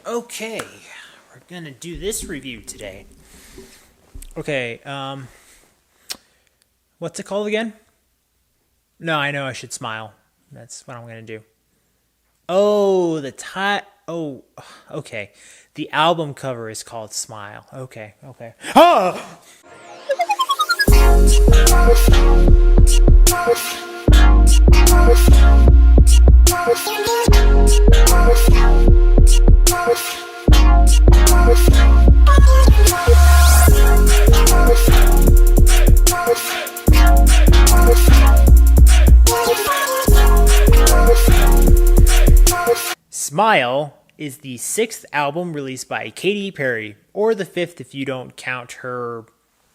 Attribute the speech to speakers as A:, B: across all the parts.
A: Okay, we're gonna do this review today. Okay, what's it called again? No, I know I should smile. That's what I'm gonna do. Oh, Oh, okay. The album cover is called Smile. Okay. Ah! Smile is the sixth album released by Katy Perry, or the fifth if you don't count her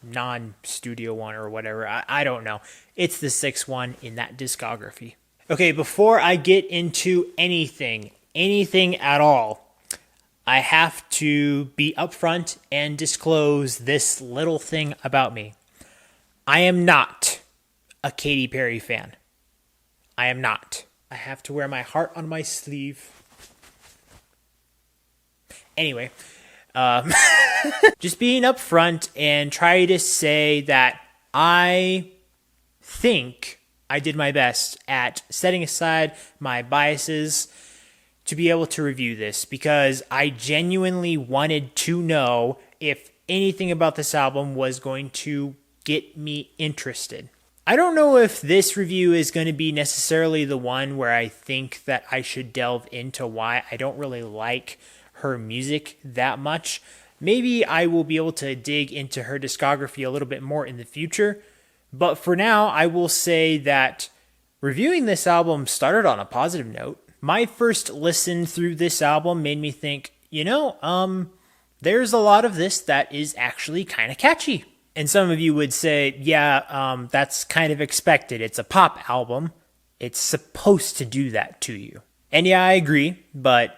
A: non-studio one or whatever. I don't know. It's the sixth one in that discography. Okay, before I get into anything at all, I have to be upfront and disclose this little thing about me. I am not a Katy Perry fan. I am not. I have to wear my heart on my sleeve. Anyway, just being upfront and try to say that I think I did my best at setting aside my biases to be able to review this, because I genuinely wanted to know if anything about this album was going to get me interested. I don't know if this review is going to be necessarily the one where I think that I should delve into why I don't really like her music that much. Maybe I will be able to dig into her discography a little bit more in the future. But for now, I will say that reviewing this album started on a positive note. My first listen through this album made me think, there's a lot of this that is actually kind of catchy. And some of you would say, that's kind of expected. It's a pop album. It's supposed to do that to you. And yeah, I agree. But,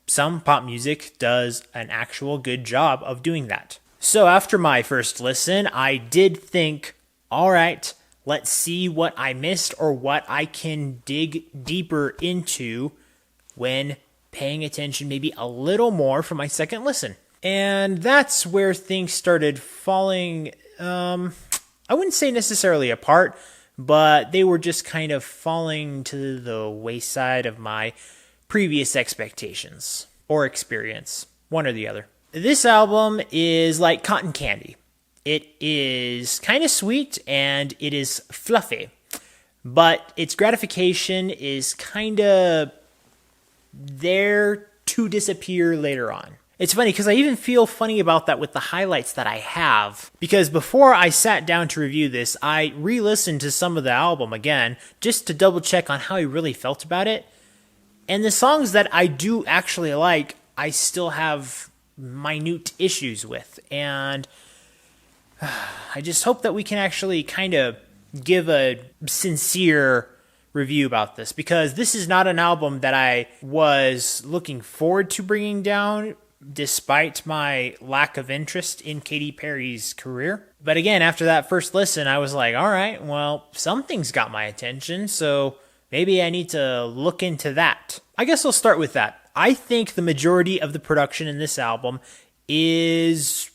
A: some pop music does an actual good job of doing that. So after my first listen, I did think, all right, let's see what I missed or what I can dig deeper into when paying attention maybe a little more for my second listen. And that's where things started falling, I wouldn't say necessarily apart, but they were just kind of falling to the wayside of my previous expectations or experience, one or the other. This album is like cotton candy. It is kind of sweet and it is fluffy, but its gratification is kind of there to disappear later on. It's funny because I even feel funny about that with the highlights that I have, because before I sat down to review this, I re-listened to some of the album again just to double check on how I really felt about it. And the songs that I do actually like, I still have minute issues with. And I just hope that we can actually kind of give a sincere review about this, because this is not an album that I was looking forward to bringing down, despite my lack of interest in Katy Perry's career. But again, after that first listen, I was like, all right, well, something's got my attention, so maybe I need to look into that. I guess I'll start with that. I think the majority of the production in this album is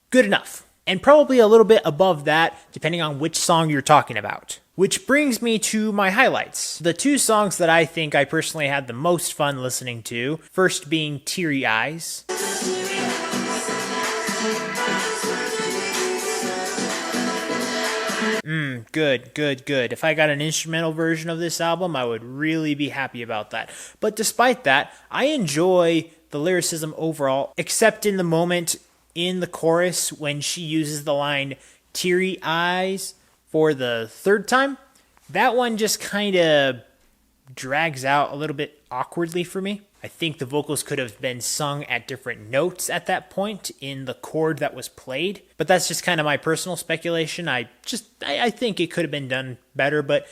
A: good enough, and probably a little bit above that, depending on which song you're talking about. Which brings me to my highlights. The two songs that I think I personally had the most fun listening to, first being Teary Eyes. Good. If I got an instrumental version of this album, I would really be happy about that. But despite that, I enjoy the lyricism overall, except in the moment in the chorus when she uses the line "teary eyes" for the third time. That one just kind of drags out a little bit awkwardly for me. I think the vocals could have been sung at different notes at that point in the chord that was played, but that's just kind of my personal speculation. I think it could have been done better, but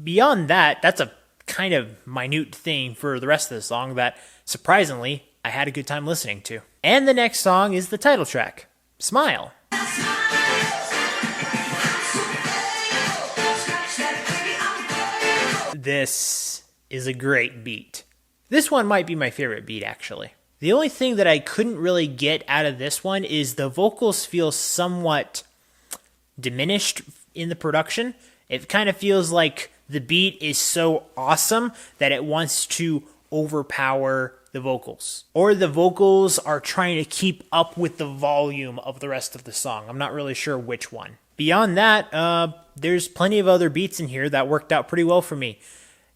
A: beyond that, that's a kind of minute thing for the rest of the song that, surprisingly, I had a good time listening to. And the next song is the title track, Smile. This is a great beat. This one might be my favorite beat, actually. The only thing that I couldn't really get out of this one is the vocals feel somewhat diminished in the production. It kind of feels like the beat is so awesome that it wants to overpower the vocals. Or the vocals are trying to keep up with the volume of the rest of the song. I'm not really sure which one. Beyond that, there's plenty of other beats in here that worked out pretty well for me.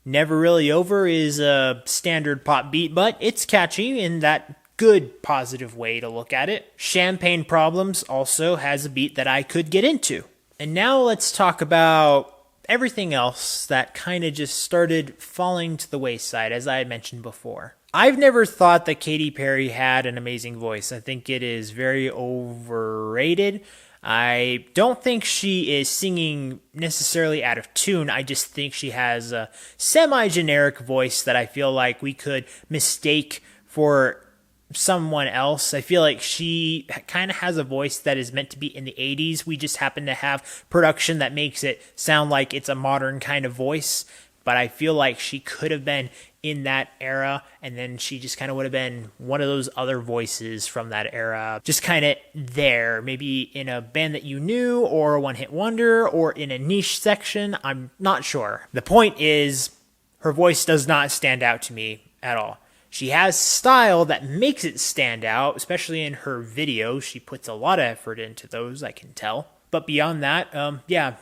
A: Never Really Over is a standard pop beat, but it's catchy in that good, positive way to look at it. Champagne Problems also has a beat that I could get into. And now let's talk about everything else that kind of just started falling to the wayside, as I had mentioned before. I've never thought that Katy Perry had an amazing voice. I think it is very overrated. I don't think she is singing necessarily out of tune. I just think she has a semi-generic voice that I feel like we could mistake for someone else. I feel like she kind of has a voice that is meant to be in the 80s. We just happen to have production that makes it sound like it's a modern kind of voice. But I feel like she could have been in that era, and then she just kind of would have been one of those other voices from that era, just kind of there, maybe in a band that you knew, or a one-hit wonder, or in a niche section. I'm not sure. The point is, her voice does not stand out to me at all. She has style that makes it stand out, especially in her videos. She puts a lot of effort into those, I can tell. But beyond that,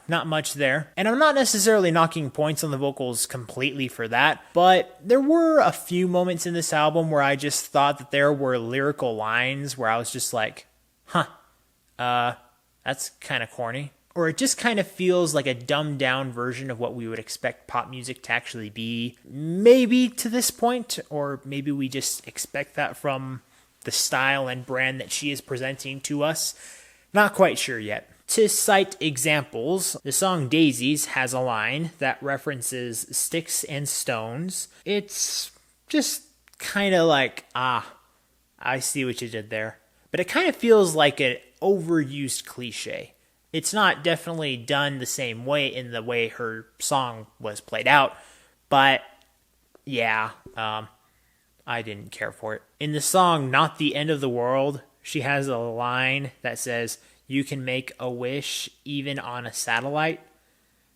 A: not much there. And I'm not necessarily knocking points on the vocals completely for that, but there were a few moments in this album where I just thought that there were lyrical lines where I was just like, that's kind of corny. Or it just kind of feels like a dumbed down version of what we would expect pop music to actually be. Maybe to this point, or maybe we just expect that from the style and brand that she is presenting to us. Not quite sure yet. To cite examples, the song Daisies has a line that references sticks and stones. It's just kind of like, I see what you did there. But it kind of feels like an overused cliche. It's not definitely done the same way in the way her song was played out, but yeah, I didn't care for it. In the song Not the End of the World, she has a line that says, "You can make a wish even on a satellite."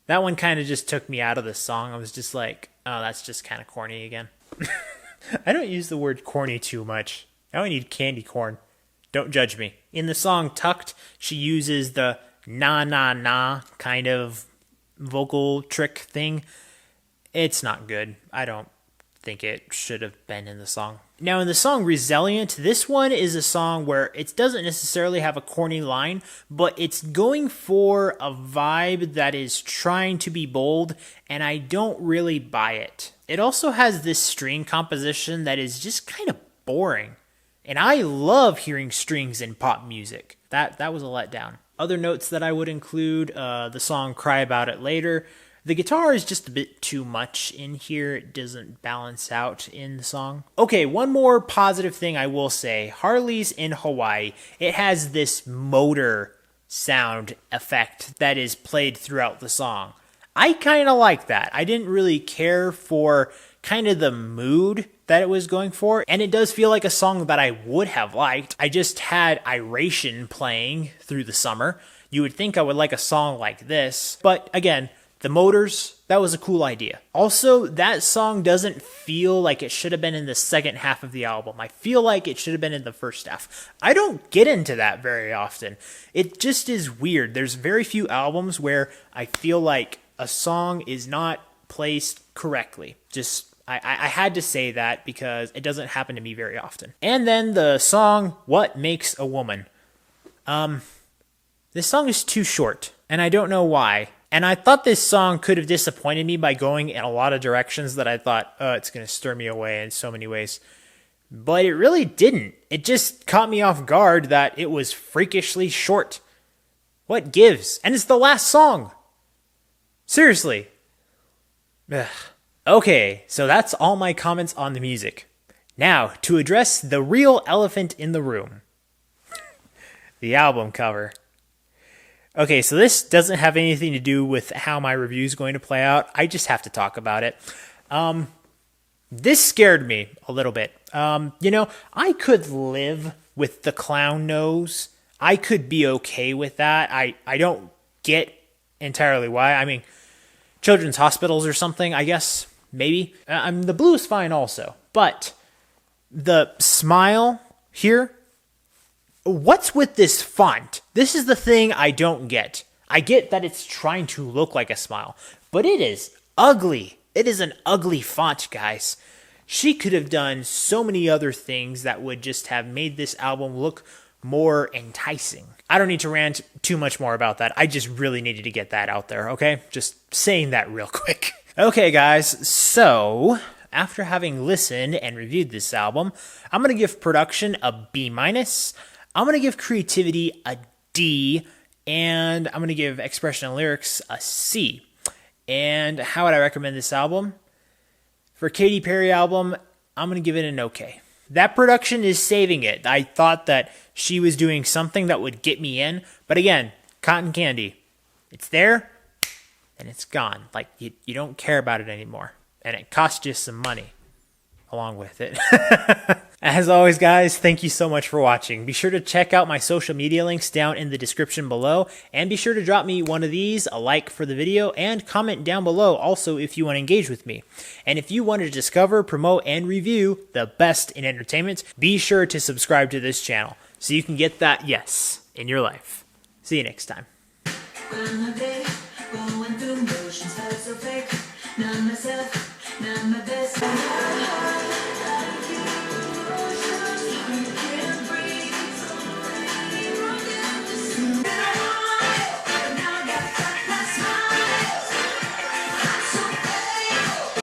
A: That one kind of just took me out of the song. I was just like, oh, that's just kind of corny again. I don't use the word corny too much. Now I need candy corn. Don't judge me. In the song Tucked, she uses the na na na kind of vocal trick thing. It's not good. I don't think it should have been in the song. Now in the song Resilient, this one is a song where it doesn't necessarily have a corny line, but it's going for a vibe that is trying to be bold, and I don't really buy it. It also has this string composition that is just kind of boring. And I love hearing strings in pop music. That was a letdown. Other notes that I would include, the song Cry About It Later. The guitar is just a bit too much in here. It doesn't balance out in the song. Okay, one more positive thing I will say. Harley's in Hawaii. It has this motor sound effect that is played throughout the song. I kind of like that. I didn't really care for kind of the mood that it was going for, and it does feel like a song that I would have liked. I just had Iration playing through the summer. You would think I would like a song like this, but again, the motors, that was a cool idea. Also, that song doesn't feel like it should have been in the second half of the album. I feel like it should have been in the first half. I don't get into that very often. It just is weird. There's very few albums where I feel like a song is not placed correctly. I had to say that because it doesn't happen to me very often. And then the song What Makes a Woman. This song is too short, and I don't know why. And I thought this song could have disappointed me by going in a lot of directions that I thought, oh, it's going to stir me away in so many ways. But it really didn't. It just caught me off guard that it was freakishly short. What gives? And it's the last song. Seriously. Ugh. Okay, so that's all my comments on the music. Now, to address the real elephant in the room. The album cover. Okay, so this doesn't have anything to do with how my review is going to play out. I just have to talk about it. This scared me a little bit. I could live with the clown nose. I could be okay with that. I don't get entirely why. I mean, children's hospitals or something, I guess, maybe. The blue is fine also. But the smile here, what's with this font? This is the thing I don't get. I get that it's trying to look like a smile, but it is ugly. It is an ugly font, guys. She could have done so many other things that would just have made this album look more enticing. I don't need to rant too much more about that. I just really needed to get that out there, okay? Just saying that real quick. Okay, guys, so after having listened and reviewed this album, I'm going to give production a B-. I'm going to give creativity a D, and I'm going to give expression and lyrics a C. And how would I recommend this album? For Katy Perry album, I'm going to give it an okay. That production is saving it. I thought that she was doing something that would get me in, but again, cotton candy. It's there, and it's gone. Like, you don't care about it anymore. And it costs you some money along with it. As always, guys, thank you so much for watching. Be sure to check out my social media links down in the description below, and be sure to drop me one of these, a like for the video, and comment down below also if you want to engage with me. And if you want to discover, promote, and review the best in entertainment, be sure to subscribe to this channel so you can get that yes in your life. See you next time.